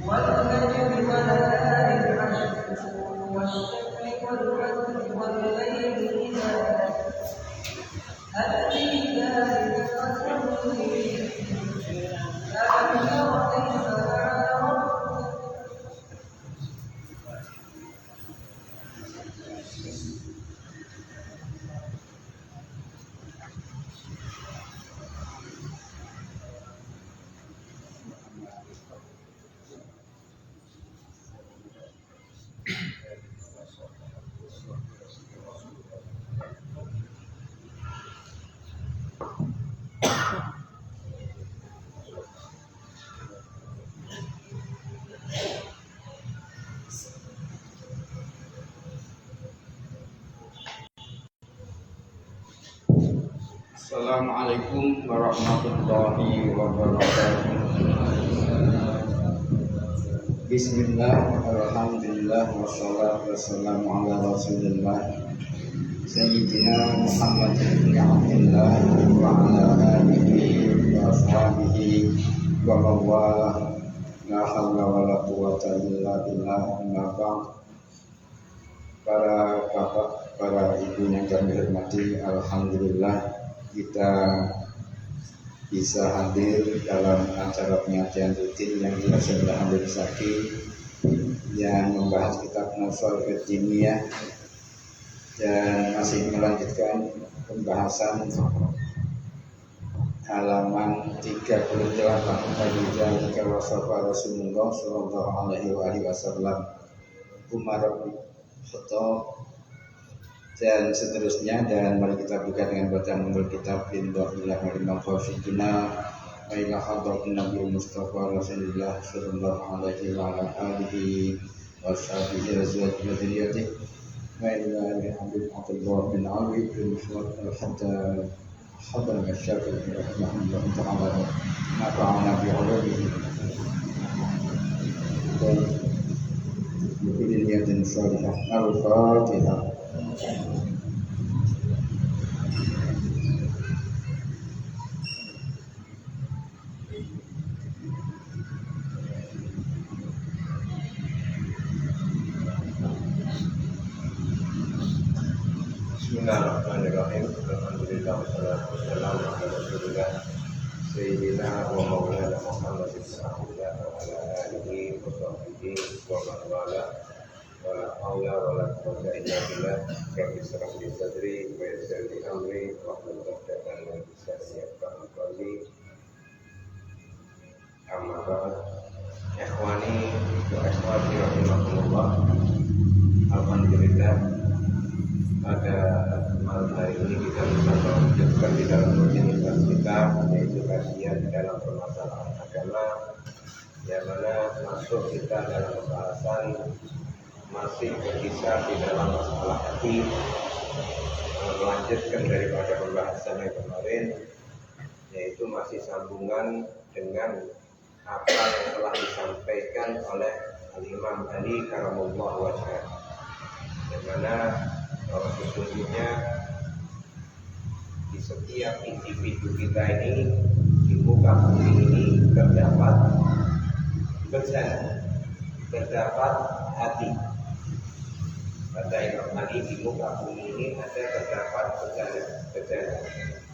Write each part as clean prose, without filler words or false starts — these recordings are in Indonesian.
والنجم وليال عشر والشفع والوتر والليل إذا هل في ذلك قسم ألم تر كيف فعل ربك Assalamualaikum warahmatullahi wabarakatuh. Bismillah, alhamdulillah, wassalatu wassalamu ala rasulillah Sayyidina Muhammad ibn Abdullah wa ala alihi wa ashabihi wa mawala. La hawla wa la quwwata illa billah. Amma ba'd. Para bapak, para ibu yang kami hormati, alhamdulillah kita bisa hadir dalam acara pengajian rutin yang dilaksanakan oleh Habib Zaki yang membahas kitab Nafal Al-Diniyah dan masih melanjutkan pembahasan halaman 38 dari Jalika Wasafa Rasulullah Sallallahu Alaihi Wasallam Umar bin Khattab dan seterusnya. Dan mari kita buka dengan bacaan umul kitab Indahillah Marimah Fawfikina wa ila hadratin Nabi Mustafa Rasulullah Sallallahu Alaihi wa ala alihi wa sahbihi azwaj wa dzurriyyatihi wa ila ali Habib Abdullah bin Ali bin Muhammad al-Haddad Haddad al-Syafi'i rahimahullah ta'ala nafa'ana bi'ulumihi dan bi niyatin salihah. Al-Fatihah. Bismillahirrahmanirrahim. Alhamdulillah wassalatu wassalamu ala Rasulillah Sayyidina wa maulana Muhammad bin Abdullah wa ala alihi wa sahbihi wa man wala wa la haula wa la quwwata illa billah. Rabbi shrah li sadri wa yassir li amri wahlul 'uqdatam min lisani yafqahu qawli. Amma ba'd. Ikhwani wa akhwati rahimakumullah. Alhamdulillah pada malam hari ini kita bisa melanjutkan di dalam rutinitas kita, yaitu kajian di dalam permasalahan agama, yang mana masuk kita dalam pembahasan masih berkisar di dalam masalah hati, melanjutkan daripada pembahasan yang kemarin, yaitu masih sambungan dengan apa yang telah disampaikan oleh Al-Imam Ali Karamullah wajhah, yang mana bahwa sesungguhnya di setiap individu kita ini, di muka bumi ini terdapat hati. Kata Imam Ali, di muka bumi ini terdapat bejana.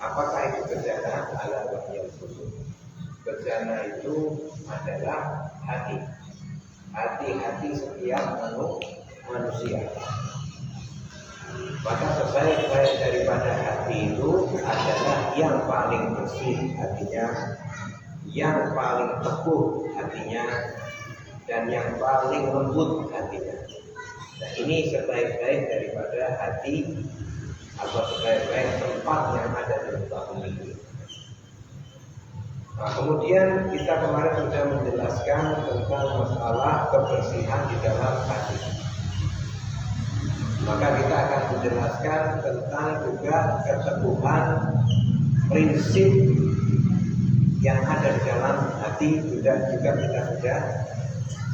Apakah itu bejana? Ala wahyal susu. Bejana itu adalah hati. Hati-hati setiap manusia. Maka sebaik-baik daripada hati itu adalah yang paling bersih hatinya, yang paling teguh hatinya, dan yang paling lembut hatinya. Nah, ini sebaik-baik daripada hati atau sebaik-baik tempat yang ada di muka bumi ini. Nah, kemudian kita kemarin sudah menjelaskan tentang masalah kebersihan di dalam hati. Maka kita akan menjelaskan tentang juga keteguhan prinsip yang ada di dalam hati, juga kita sudah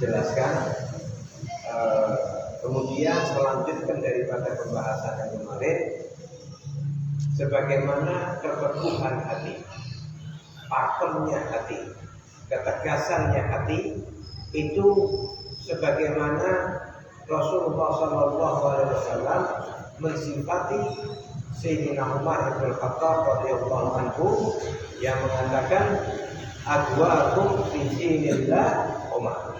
jelaskan. Kemudian melanjutkan daripada pembahasan yang kemarin, sebagaimana keteguhan hati, pakemnya hati, ketegasannya hati itu sebagaimana Rasulullah SAW mensifati Sayyidina Umar bin Khattab radhiyallahu anhu yang mengatakan adwaakum fi dinillah Umar,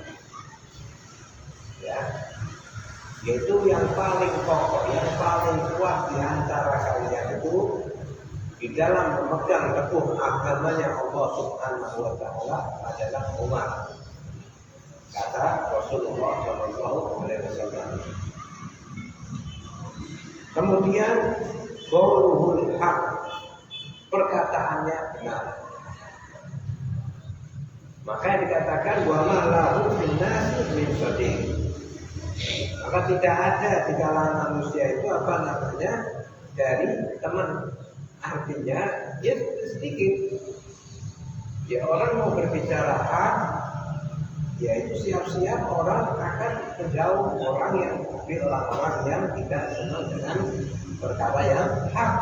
ya, yaitu yang paling pokok, yang paling kuat di antara kalian itu di dalam memegang teguh agamanya Allah Subhanahu wa taala adalah Umar, kata Rasulullah SAW. Kemudian qauluhul haq, perkataannya benar. Maka dikatakan wa ma lahu fin nasi min sadiq. Maka tidak ada di kalangan manusia itu apa namanya dari teman. Artinya ya sedikit. Ya orang mau berbicara hak, ya itu siap-siap orang akan menjauh orang yang orang yang tidak senang dengan perkara yang hak.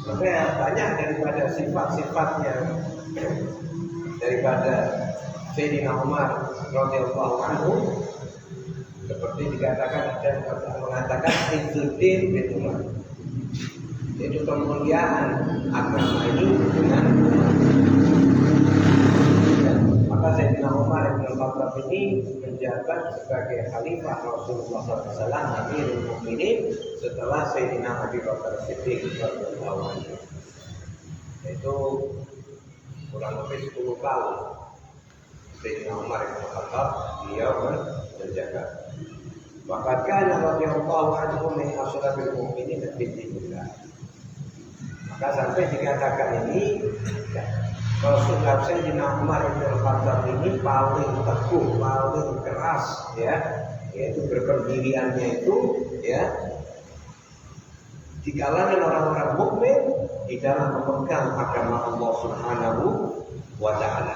Maka banyak daripada sifat-sifatnya daripada Sayyidina Umar radhiyallahu anhu seperti dikatakan dan mengatakan Izzuddin bin Umar, yaitu kemuliaan agama itu dengan maka Sayyidina Umar bin Khattab ini menjabat sebagai khalifah Rasulullah SAW Amirul Mukminin setelah Sayyidina Abu Bakar Siddiq radhiyallahu anhu, yaitu kurang lebih 10 tahun Sayyidina Umar bin Khattab beliau menjabat. Maka kana radhiyallahu anhu min ashabil mukminin fi dinillah. Maka sampai dikatakan ini Rasulullah Sayyidina Umar bin Khattab ini paling teguh, paling keras, ya, yaitu berpendiriannya itu, ya, di kalangan orang-orang mukmin di dalam memegang agama Allah Subhanahu wa taala.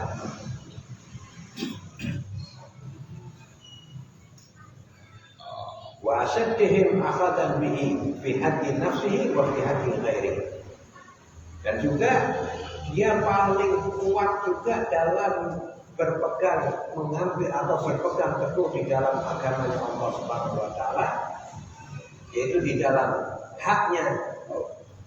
Wa asyaddihim akhadan bihi fi haqqi nafsihi wa fi haqqi ghairihi. Dan juga dia paling kuat juga dalam berpegang, mengambil atau berpegang teguh di dalam agama Allah Subhanahu wa taala, yaitu di dalam haknya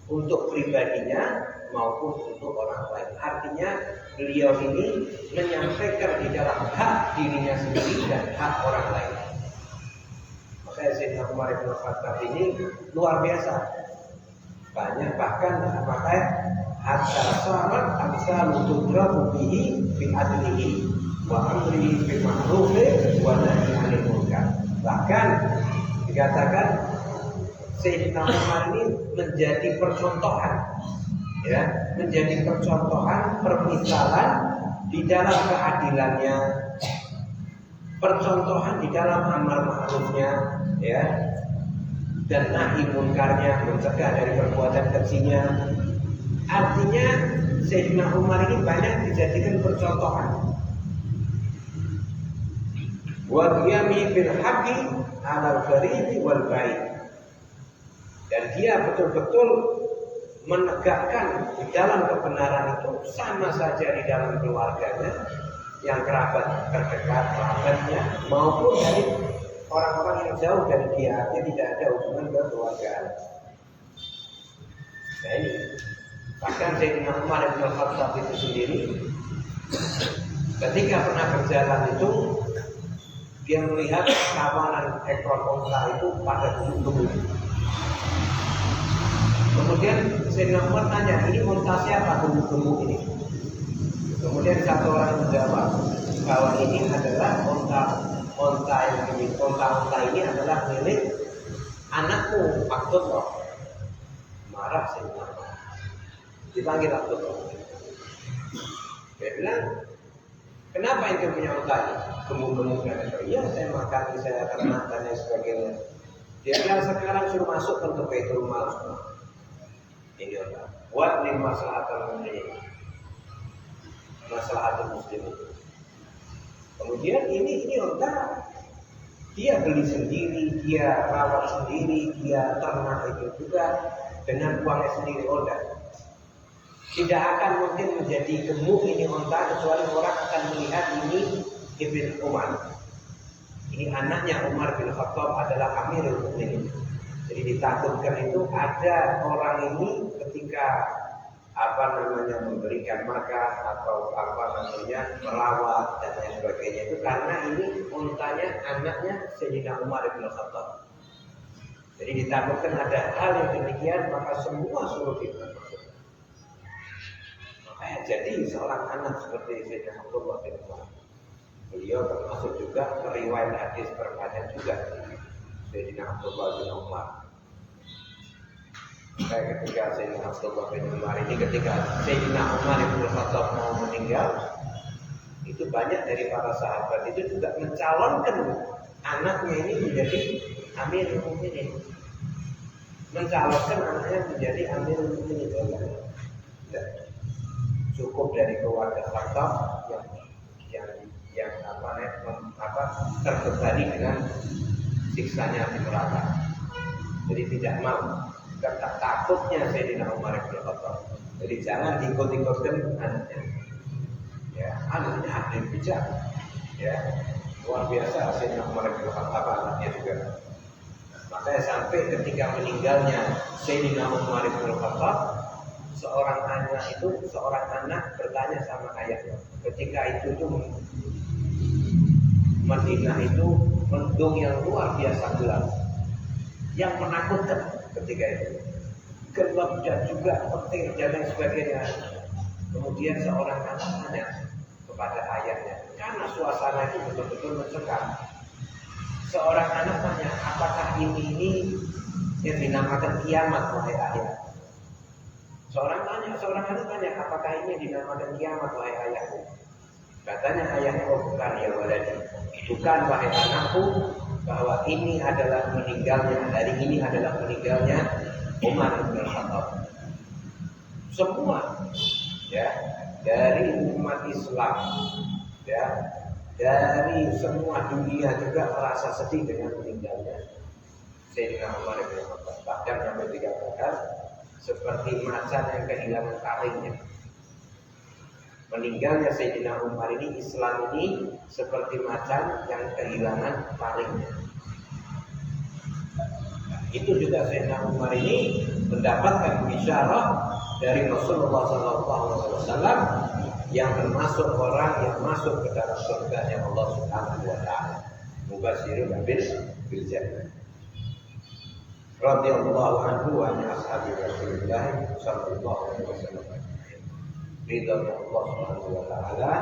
untuk pribadinya maupun untuk orang lain. Artinya beliau ini menyampaikan di dalam hak dirinya sendiri dan hak orang lain. Makanya Sayyidina Umar bin Khattab ini luar biasa. Banyak bahkan makanya hatta sarat amsalu tudrabu bihi fi adlihi wa amrihi bil ma'ruf wa nahyi 'anil munkar. Bahkan dikatakan Sayyidina Umar ini menjadi percontohan, ya, menjadi percontohan, permisalan di dalam keadilannya, percontohan di dalam amar ma'rufnya, ya, dan nahi munkarnya, mencegah dari perbuatan kejinya. Artinya Sayyidina Umar ini banyak dijadikan percontohan. Wa qiyami bil haqqi 'alal gharib wal ba'id. Dan dia betul-betul menegakkan di dalam kebenaran itu, sama saja di dalam keluarganya, yang kerabat terdekat, kerabatnya, maupun dari orang-orang yang jauh dari dia, artinya tidak ada hubungan kekeluargaan. Nah ini, bahkan Sayyidina Umar bin Khattab itu sendiri, ketika pernah berjalan itu, dia melihat kawanan ekor unta itu pada gunung-gunung. Kemudian Sayyidina Umar tanya, ini unta siapa gemuk-gemuk ini? Kemudian satu orang menjawab bahwa ini adalah unta ini adalah milik anakku Abdullah. Marah Sayyidina Umar, dipanggil Abdullah. Dia bilang, kenapa itu punya unta ini? Gemuk-gemuk dan iya saya makan, saya ternak dan lain sebagainya. Dia bilang sekarang suruh masuk ke Baitul Mal semua. Ini adalah buat lima maslahatul muslimin, maslahatul muslimin. Kemudian ini unta dia beli sendiri, dia rawat sendiri, dia ternak itu juga dengan uangnya sendiri. Enggak. Tidak akan mungkin menjadi gemuk ini unta kecuali orang akan melihat ini Ibn Umar. Ini anaknya Umar bin Khattab adalah Amirul Mukminin. Jadi ditakutkan itu ada orang ini ketika memberikan makan atau merawat dan lain sebagainya itu karena ini untanya anaknya Sayyidina Umar bin Khattab. Jadi ditakutkan ada hal yang demikian maka semua suruh masuk. Makanya jadi seorang anak seperti Sayyidina Abdullah bin Umar, beliau termasuk juga riwayat hadis terbanyak juga Sayyidina Abdullah bin Umar. Kayak ketika Sayyidina Abdullah bin Umar ini ketika Sayyidina Umar bin Khattab mau meninggal, itu banyak dari para sahabat itu juga mencalonkan anaknya ini menjadi Amirul Mukminin. Mencalonkan anaknya menjadi Amirul Mukminin. Cukup dari keluarga Khattab yang terbebani dengan siksanya di neraka. Jadi tidak mau. Karena takutnya Sayyidina Umar bin Khattab. Jadi jangan diikut-ikutkan anaknya. Ya, anaknya ahli bijak. Ya, luar biasa Sayyidina Umar bin Khattab anaknya juga. Makanya sampai ketika meninggalnya Sayyidina Umar bin Khattab, seorang anak bertanya sama ayahnya. Ketika itu Madinah itu mendung yang luar biasa gelap, yang menakutkan. Ketika itu gelap dan juga petir dan lain sebagainya. Kemudian seorang anak tanya kepada ayahnya, karena suasana itu betul-betul mencekam. Seorang anak tanya, apakah ini yang dinamakan kiamat, wahai ayah? Seorang anak tanya, apakah ini yang dinamakan kiamat, wahai ayahku? Katanya ayahnya, oh bukan ya waladi. Bukan wahai anakku, bahwa ini adalah meninggalnya, hari ini adalah meninggalnya Umar bin Khattab. Semua ya dari umat Islam ya dari semua dunia juga merasa sedih dengan meninggalnya Sayyidina Umar bin Khattab. Bahkan sampai dikatakan seperti macan yang kehilangan taringnya. Meninggalnya Sayyidina Umar ini, Islam ini seperti macan yang kehilangan taringnya. Itu juga Sayyidina Umar ini mendapatkan bisyarah dari Rasulullah SAW yang termasuk orang yang masuk ke dalam surganya Allah Subhanahu wa taala. Mubasyirun bil jannah. Radhiyallahu anhu wa an ashabi Rasulillah sallallahu alaihi wasallam. Ridha Allah Subhanahu wa taala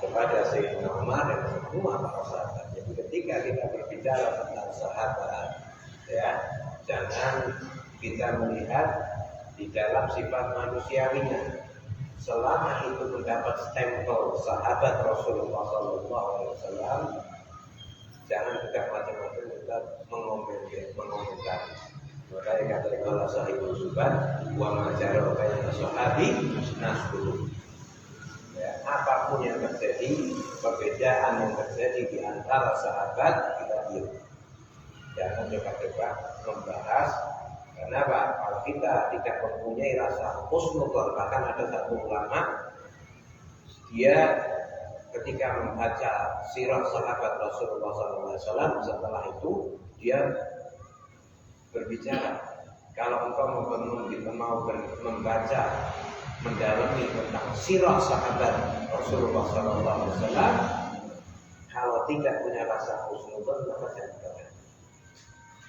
kepada Sayyidina Umar dan semua para sahabat. Jadi ketika kita berbicara tentang sahabat, ya, jangan kita melihat di dalam sifat manusiawinya. Selama itu mendapat stempel sahabat Rasulullah SAW, jangan juga macam-macam kita mengomentari. Makanya kata Allah sahibul subhan wa majaro bayna sahabi nasbulu. Ya, apapun yang terjadi, perbedaan yang terjadi di antara sahabat kita diam. Jangan coba-coba membahas. Kenapa? Kalau kita tidak mempunyai rasa husnudzon, bahkan ada satu ulama dia ketika membaca sirah sahabat Rasulullah SAW, setelah itu dia berbicara, kalau engkau mau membaca mendalami tentang sirah sahabat Rasulullah SAW, kalau tidak punya rasa husnudzon maka jangan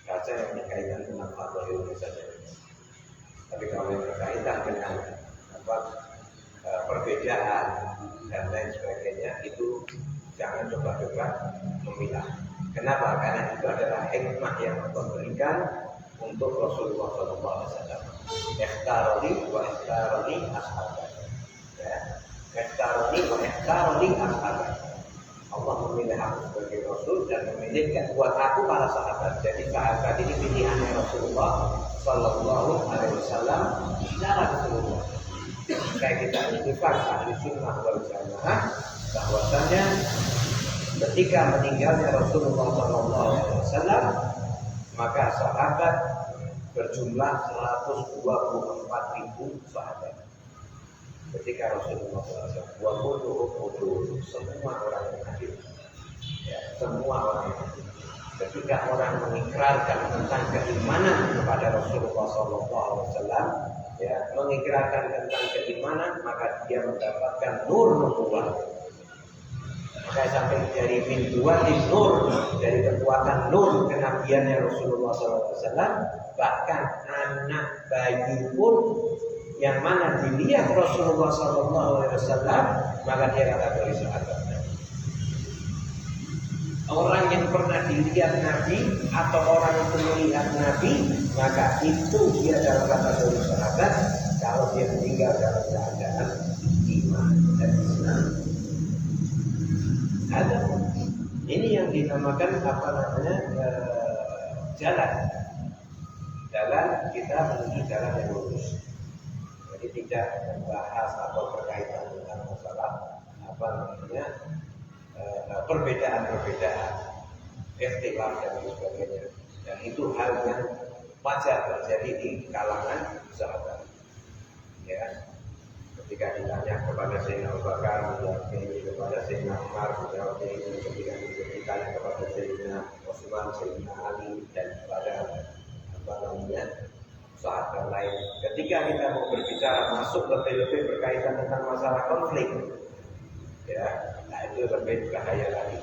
baca yang berkaitan dengan fadhil saja. Tapi kalau yang berkaitan dengan perbedaan dan lain sebagainya, itu jangan coba-coba memilah. Kenapa? Karena itu adalah hikmah yang Allah berikan untuk Rasulullah SAW. Ikhtaroni wa ikhtaroni ashabat. Ya, ikhtaroni wa ikhtaroni ashabat. Allah memilih aku sebagai Rasul dan memilihkan buat aku para sahabat. Jadi sahabat ini pilihannya Rasulullah Sallallahu Alaihi Wasallam secara keseluruhan. Kayak kita intikan ahli sunnah wal jamaah bahwasanya ketika meninggalnya Rasulullah Sallallahu Alaihi Wasallam, maka sahabat berjumlah 124.000 sahabat. ketika Rasulullah SAW wa kulluhum udul, semua orang yang hadir, ya, semua orang yang hadir. Ketika orang mengikrarkan tentang keimanan kepada Rasulullah SAW, ya, mengikrarkan tentang keimanan, maka dia mendapatkan nur nubuwah. Maka sampai dari minduatin nur, dari kekuatan nur kenabiannya Rasulullah SAW, bahkan anak bayi pun yang mana dilihat Rasulullah SAW, maka dia kategori sahabat. Orang yang pernah dilihat Nabi atau orang yang melihat Nabi, maka itu dia dalam kategori sahabat kalau dia meninggal dalam keadaan iman dan Islam. Ada. Ini yang dinamakan apa namanya jalan kita menuju jalan yang lurus. Jadi tidak membahas atau berkaitan dengan masalah apa namanya perbedaan-perbedaan, ikhtilaf dan sebagainya. Dan itu hal yang wajar terjadi di kalangan sahabat. Ya. Ketika ditanya kepada Sayyidina Abu Bakar, kepada Sayyidina Umar, ketika ditanya kepada Sayyidina Utsman, Sayyidina Ali, dan kepada apa namanya sahabat lain. Ketika kita mau berbicara masuk lebih-lebih berkaitan tentang masalah konflik, ya, nah itu lebih bahaya lagi.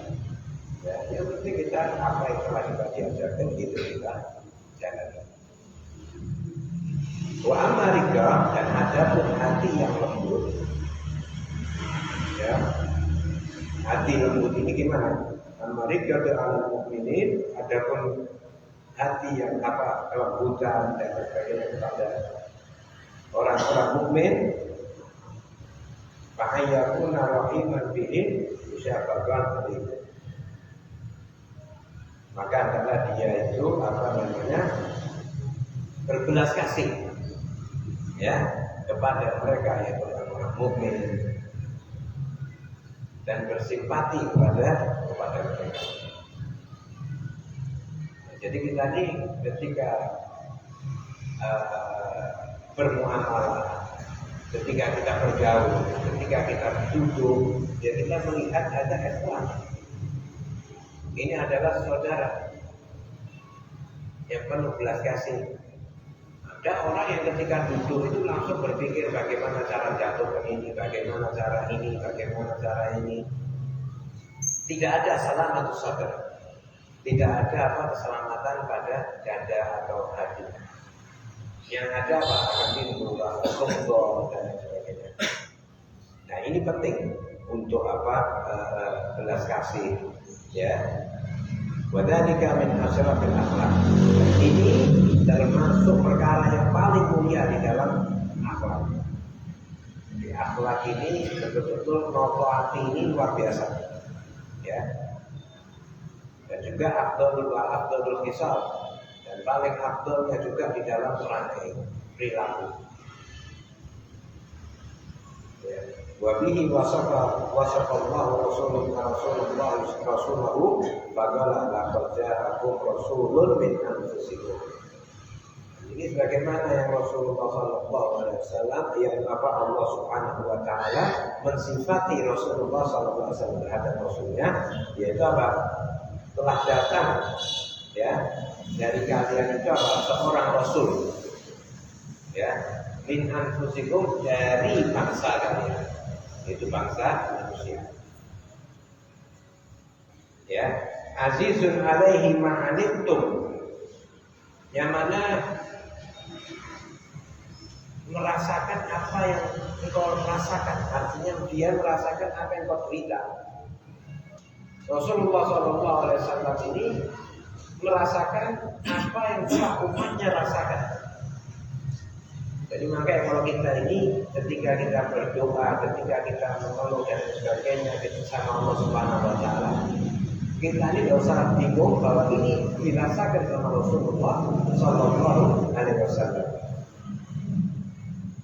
Ya, yang penting kita apa yang telah kita diajarkan itu kita jalankan. Wa amarika, dan ada pun hati yang lembut. Ya, hati lembut ini gimana? Amarika al mukminin, ada pun hati yang apa kelembutan dan sebagainya kepada orang-orang mukmin. Fa'ayyakuna rahiman bihim musyabakan bihim. Maka adalah dia itu apa namanya berbelas kasih, ya, kepada mereka yaitu orang-orang mukmin dan bersimpati kepada mereka. Jadi kita ini ketika bermuamalah, ketika kita bergaul, ketika kita duduk, ya kita melihat ada ikhwan. Ini adalah saudara yang penuh belas kasih. Ada orang yang ketika duduk itu langsung berpikir bagaimana cara jatuh ke ini, bagaimana cara ini, bagaimana cara ini. Tidak ada salamatus sadar. Tidak ada apa keselamatan pada dada atau hati. Yang ada apa? Akan timbul sombong dan sebagainya. Nah ini penting untuk apa belas kasih, ya. Wadhalika min asyrafil akhlak. Ini termasuk perkara yang paling mulia di dalam akhlak. Di akhlak ini betul-betul noto hati ini luar biasa, ya. Dan juga afdalul hisab, dan paling afdalnya juga di dalam rangkai perilaku. Ya. Wabihi wasafa Allahu Rasulahu faqala laqad ja'akum rasulun min anfusikum. Ini sebagaimana yang Rasulullah SAW, yang apa Allah Subhanahu Wa Taala mensifati Rasulullah SAW terhadap Rasulnya, yaitu apa? Telah datang, ya, dari kalian itu apa? Seorang Rasul, ya, min anfusikum, dari bangsa kalian, itu bangsa manusia. Ya, azizun alaihi ma'anittum, yang mana merasakan apa yang engkau rasakan, artinya dia merasakan apa yang kau derita. Rasulullah SAW ini merasakan apa yang telah umatnya rasakan. Jadi makanya kalau kita ini ketika kita berdoa, ketika kita mengeluh dan sebagainya sama Allah Subhanahu Wa Taala, kita ini tidak usah bingung bahwa ini dirasakan sama Rasulullah Sallallahu Alaihi Wasallam.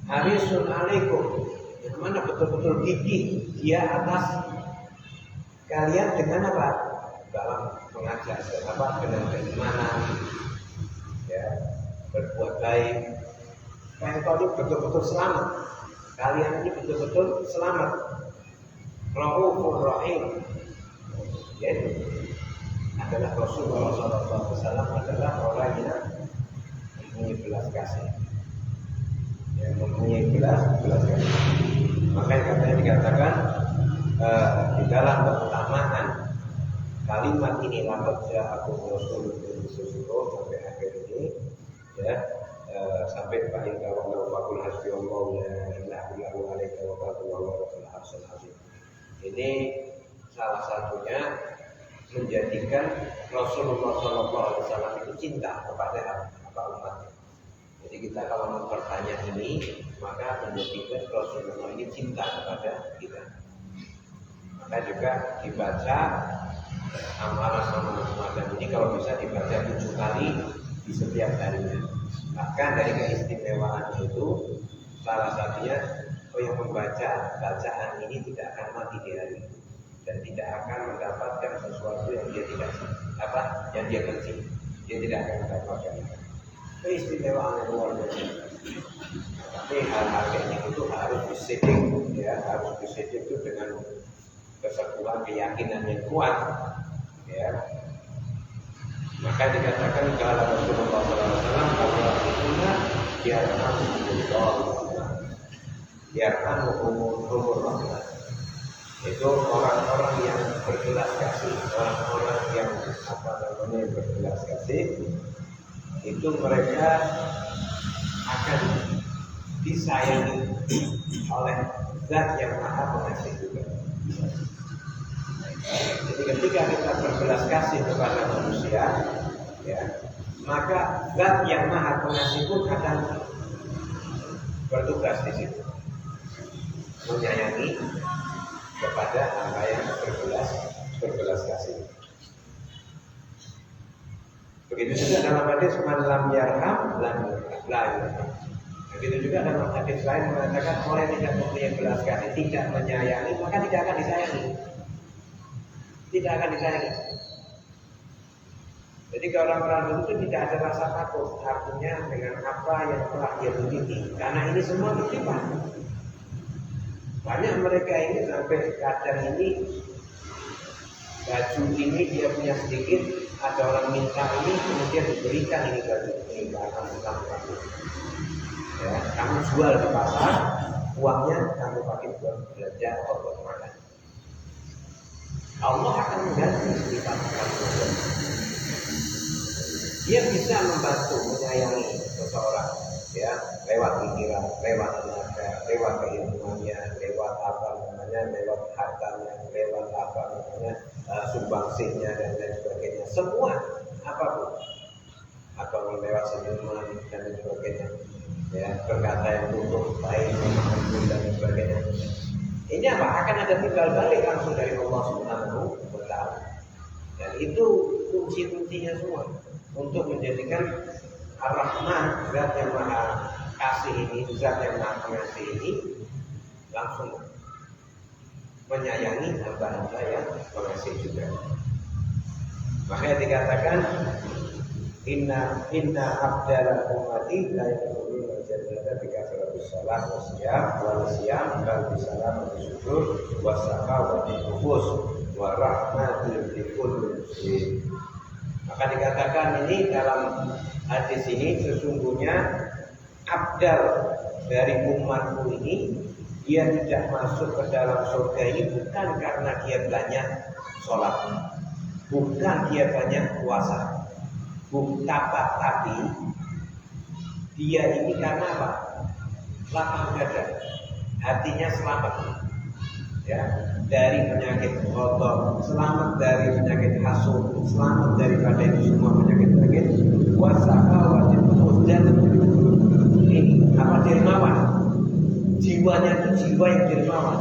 Harisun alaikum, yang mana betul-betul gigih dia atas kalian dengan apa? Dalam mengajar, apa? Dengan keimanan, ya, berbuat baik. Yang kau betul-betul selamat. kalian ini betul-betul selamat. Raufur Rahim, yaitu adalah Rasulullah SAW adalah orang yang mempunyai belas kasih, yang mempunyai belas kasih. Makanya katanya dikatakan di dalam keutamaan kalimat ini lafaz aku Rasul sampai akhir ini, ya, sampai paling kawal fakul hasbiyallah la ilaha illallah alaihi wa sallam. Ini salah satunya menjadikan Rasulullah SAW itu cinta kepada umatnya. Jadi kita kalau mempertanya ini, maka menjadikan Rasulullah ini cinta kepada kita. Maka juga dibaca amalan-amalan semacam ini kalau bisa dibaca 7 kali di setiap harinya. Bahkan dari keistimewaan itu salah satunya yang membaca bacaan ini tidak akan mati di hari itu dan tidak akan mendapatkan sesuatu yang dia tidak yang dia benci. Dia tidak akan mendapatkan keistimewaan yang luar biasa. Tapi hal-hal kayak itu harus disidik, ya, harus disidik itu dengan kesekuan keyakinan yang kuat, ya. Maka dikatakan kalau Rasulullah SAW bahwa itulah biarkan umur rahmat. Itu orang-orang yang berbelas kasih, orang-orang yang berbelas kasih, itu mereka akan disayangi oleh Zat yang Maha Pengasih juga. Jadi ketika kita berbelas kasih kepada manusia, ya, maka Zat yang Maha Pengasih pun akan bertugas di situ, menyayangi kepada hamba yang berbelas kasih. Begitu juga dalam hadis man lam yarham lam yarham. Begitu juga dalam hadis lain mengatakan orang yang tidak mempunyai belas kasih, tidak menyayangi, maka tidak akan disayangi. Tidak akan disayangi. Jadi kalau orang-orang dulu itu tidak ada rasa takut, artinya dengan apa yang telah dia miliki, karena ini semua titipan. Banyak mereka ini sampai kadang ini baju ini dia punya sedikit, ada orang minta ini, kemudian diberikan ini baju ini kamu. Ya, kamu jual di pasar, uangnya kamu pakai buat belanja atau buat makan. Allah akan mengganti sifat kamu. Dia bisa membantu menyayangi seseorang, ya, lewat pikiran, lewat tenaga, lewat keilmuannya, lewat lewat hartanya, lewat sumbangsihnya dan lain sebagainya. Semua apapun, atau lewat senyuman dan lain sebagainya, ya, berkata yang tutup, baik, mengampun dan lain sebagainya. Ini apa? Akan ada timbal balik langsung dari Allah Subhanahu wa Ta'ala. Dan itu kunci-kuncinya semua untuk menjadikan Ar-Rahman, Zat yang Maha Kasih ini, Zat yang Maha Pengasih ini langsung menyayangi hamba-hamba yang pengasih juga. Makanya dikatakan Inna abdal ummati la yadkhuluna jannata bi kasratis shalah wa siyam bal bi salamati sudur wa saqawati nufus wa rahmatil likulli muslim. Maka dikatakan ini dalam hadis ini sesungguhnya abdal dari umatku ini dia tidak masuk ke dalam surga ini bukan karena dia banyak sholat, bukan dia banyak puasa, tapi dia ini karena apa? Lapang dada, hatinya selamat, ya, dari penyakit kotor, selamat dari penyakit hasut, selamat daripada itu semua penyakit wasaka dan ini apa dermawan, jiwanya itu jiwa yang dermawan,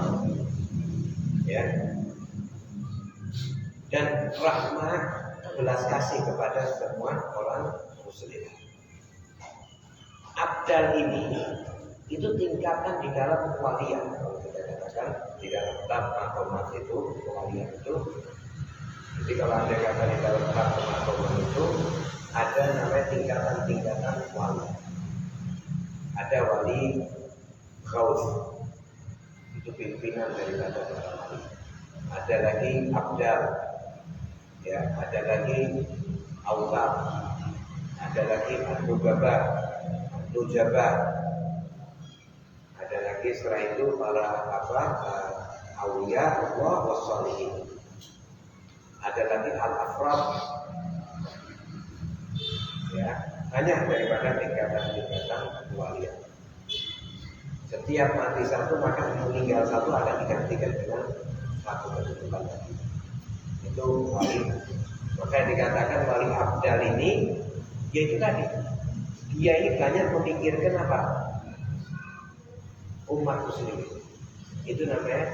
ya, dan rahmat belas kasih kepada semua orang muslim. Abdal ini itu tingkatan di dalam kewalian. Kalau kita katakan di dalam tab makomat itu kewalian itu. Jadi kalau ada kata di dalam tab makomat itu ada namanya tingkatan-tingkatan wali. Ada wali Ghaus, itu pimpinan daripada para wali. Ada lagi abdal, ya, ada lagi autab, ada lagi an-nubaba, nujaba, ada lagi setelah itu para auliya Allah wassalihin, ada lagi al-afrad, ya, banyak daripada tingkatan-tingkatan kewalian. Setiap mati satu maka meninggal satu akan digantikan dengan satu kedudukan lagi. Itu wali. Maka dikatakan wali abdal ini, yaitu tadi dia ini banyak memikirkan apa? Umat muslim. Itu namanya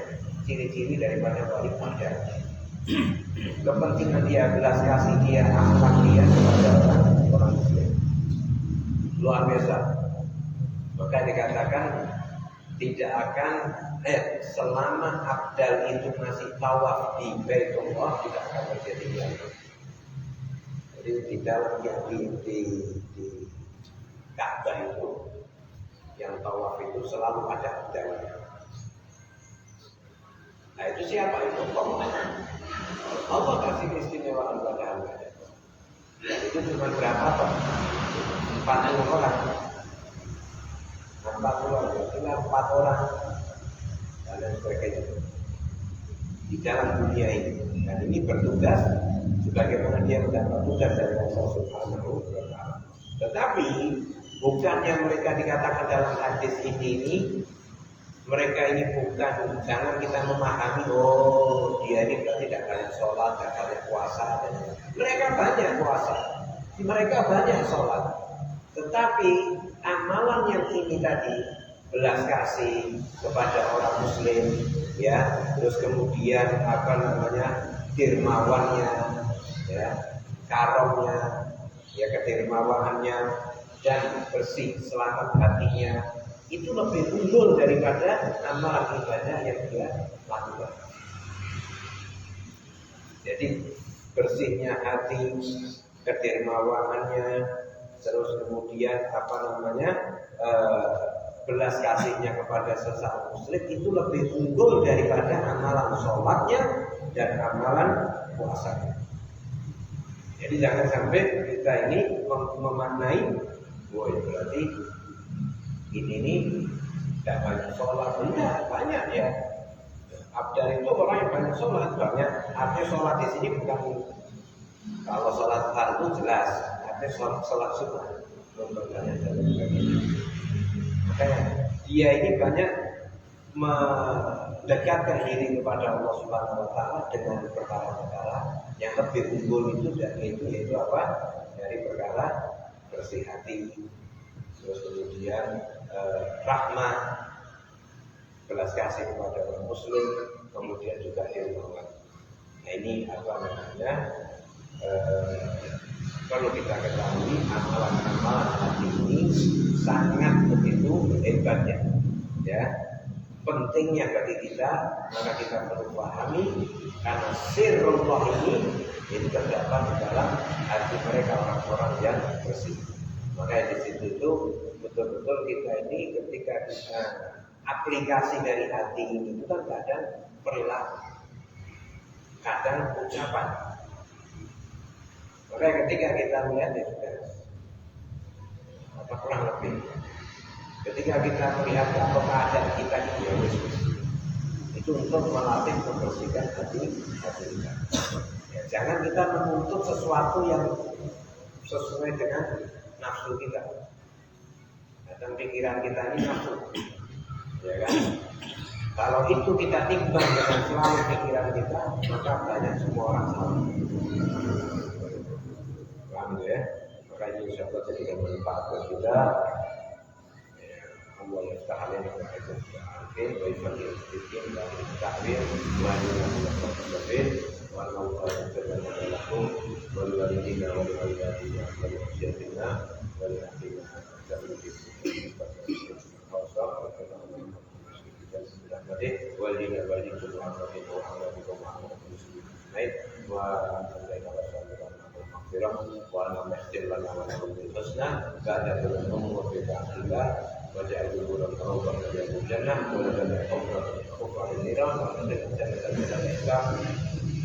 ciri-ciri daripada wali abdal. Kepentingan dia, belas kasih dia, akhlak dia kepada orang muslim luar biasa. Maka dikatakan tidak akan selama abdal itu masih tawaf di Baitullah tidak akan terjadi lagi. Jadi di dalam yang di Ka'bah itu yang tawaf itu selalu ada abdalnya. Nah itu siapa itu? Allah kasih keistimewaan pada hamba. Itu cuma berapa Pak? 40 orang. 40 orang, tinggal 4 orang dan lain sebagainya di dalam dunia ini. Dan ini bertugas sebagaimana dia mendapat tugas dari Allah Subhanahu wa Ta'ala. Tetapi bukannya mereka dikatakan dalam hadis ini mereka ini bukan, jangan kita memahami oh dia ini tidak banyak sholat, tidak banyak puasa. Mereka banyak puasa, mereka banyak sholat, tetapi amalan yang ini tadi, belas kasih kepada orang muslim, ya, terus kemudian dermawannya, ya, karomnya, ya, kedermawanannya dan bersih selamat hatinya, itu lebih unggul daripada amalan ibadah yang dia lakukan. Jadi bersihnya hati, kedermawanannya, terus kemudian belas kasihnya kepada sesama muslim itu lebih unggul daripada amalan sholatnya dan amalan puasanya. Jadi jangan sampai kita ini memaknai, wah berarti ini tidak banyak sholat. Enggak, banyak ya. Abdal itu orang yang banyak sholat, banyak. Artinya sholat di sini bukan kalau sholat fardu jelas. Sholat sunnah makanya dia ini banyak mendekatkan diri kepada Allah Subhanahu wa Ta'ala dengan perkara-perkara yang lebih unggul itu, dan yaitu apa? Dari perkara bersih hati, terus kemudian rahmah, belas kasih kepada orang muslim, kemudian juga dermawan. Nah ini perlu kita ketahui amalan-amalan hati ini sangat begitu hebatnya, ya, pentingnya bagi kita. Maka kita perlu pahami karena sirrullah ini terdapat di dalam hati mereka orang-orang yang bersih. Maka di situ itu betul-betul kita ini ketika kita aplikasi dari hati ini itu kan kadang perilaku, kadang ucapan. Maka ketika kita melihat kurang lebih, ketika kita melihat keadaan kita itu untuk melatih membersihkan hati kita. Ya, jangan kita menuntut sesuatu yang sesuai dengan nafsu kita. Dan pikiran kita ini nafsu, ya kan? Kalau itu kita timbang dengan selalu pikiran kita, maka banyak semua orang salah. Ya, maka ini insya Allah jadikan manfaat buat kita. Allah yang taala yang itu mungkin bagi bagi sedikit dari takwil wajib untuk berbeda walau kalau terjadi laku walidina walidina walidina walidina dan begitu khosok dan berarti walidina walidina baik wa wa nahdir lana wa lahum bil husna ba'da dhulum wa fi ta'ala wa ja'al qulubana qawman yadkhulul jannah wa la kufar niram wa nudkhilhum jannatan Islam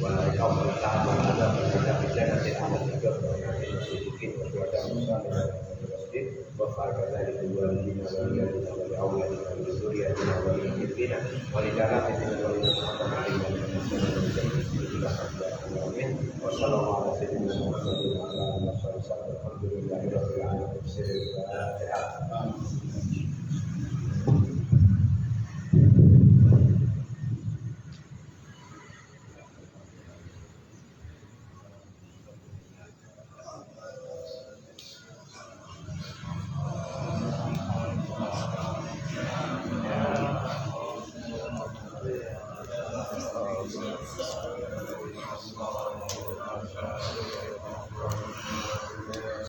wa iqam al-ta'am wa adab al-jannah jannati ahad al-jannah wa na'im al-siddiqin wa syuhada al-muslimin wa fa'ala dzalika walidina wa walidina wa awladina wa dzurriyyatina wa walidina wa lidalatina wa lidalatina wa sallallahu ala sayyidina Muhammadin wa ala alihi wa sahbihi alhamdulillahi rabbil alamin.